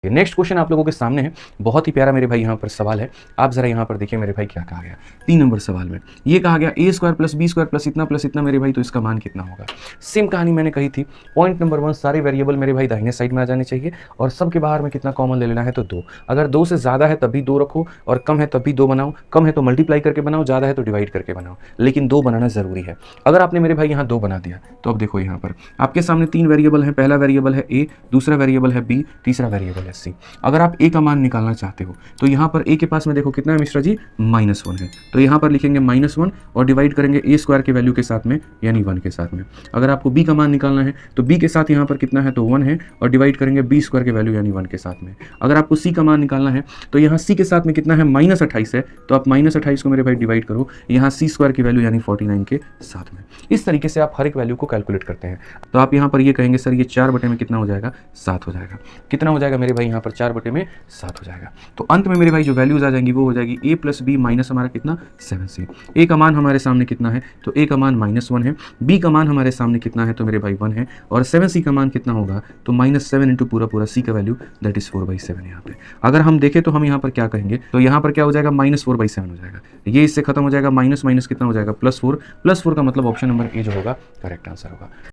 Next question आप लोगों के सामने है। बहुत ही प्यारा मेरे भाई यहाँ पर सवाल है। आप जरा यहाँ पर देखिए मेरे भाई क्या कहा गया। 3 नंबर सवाल में ये कहा गया ए स्क्वायर प्लस इतना मेरे भाई, तो इसका मान कितना होगा। सेम कहानी मैंने कही थी। पॉइंट नंबर 1, सारे वेरिएबल मेरे भाई दाहिने साइड में आ जाने चाहिए और सबके बाहर में कितना कॉमन ले लेना है, तो 2। अगर 2 से ज़्यादा है तब भी 2 रखो और कम है तब भी 2 बनाओ। कम है तो मल्टीप्लाई करके बनाओ, ज़्यादा है तो डिवाइड करके बनाओ, लेकिन 2 बनाना ज़रूरी है। अगर आपने मेरे भाई यहाँ 2 बना दिया तो अब देखो यहाँ पर आपके सामने 3 वेरिएबल हैं। पहला वेरिएबल है ए, दूसरा वेरिएबल है बी, तीसरा वेरिएबल है सी। अगर आप ए का मान निकालना चाहते हो तो यहाँ पर ए के पास में देखो कितना है मिश्रा जी, -1 है। तो यहाँ पर लिखेंगे -1 और डिवाइड करेंगे ए स्क्वायर के वैल्यू के साथ में, यानी 1 के साथ में। अगर आपको बी का मान निकालना है तो बी के साथ यहाँ पर कितना है, तो 1 है और डिवाइड करेंगे बी स्क्वायर के वैल्यू यानी 1 के साथ में। अगर आपको सी का मान निकालना है तो यहाँ सी के साथ में कितना है, -28 है, तो आप -28 को मेरे भाई डिवाइड करो यहाँ सी स्क्वायर की वैल्यू यानी 49 के साथ में। इस तरीके से आप हर एक वैल्यू को कैलकुलेट करते हैं। तो आप यहाँ पर ये कहेंगे सर ये 4 में कितना हो जाएगा, 7 हो जाएगा। कितना हो जाएगा मेरे भाई यहाँ पर 4 में 7 हो जाएगा। तो अंत में मेरे भाई जो वैल्यूज आ जाएंगी वो हो जाएगी a प्लस बी माइनस हमारा कितना, 7c। a का मान हमारे सामने कितना है, तो a का मान -1 है। b का मान हमारे सामने कितना है, तो मेरे भाई 1 है। और 7c का मान कितना होगा, तो -7 इंटू पूरा c का वैल्यू दैट इज 4/7। यहाँ पे अगर हम देखें तो हम यहाँ पर क्या कहेंगे, तो यहाँ पर क्या हो जाएगा, -4/7 हो जाएगा। ये इससे खत्म हो जाएगा, माइनस कितना हो जाएगा, +4 का मतलब ऑप्शन नंबर ए जो होगा करेक्ट आंसर होगा।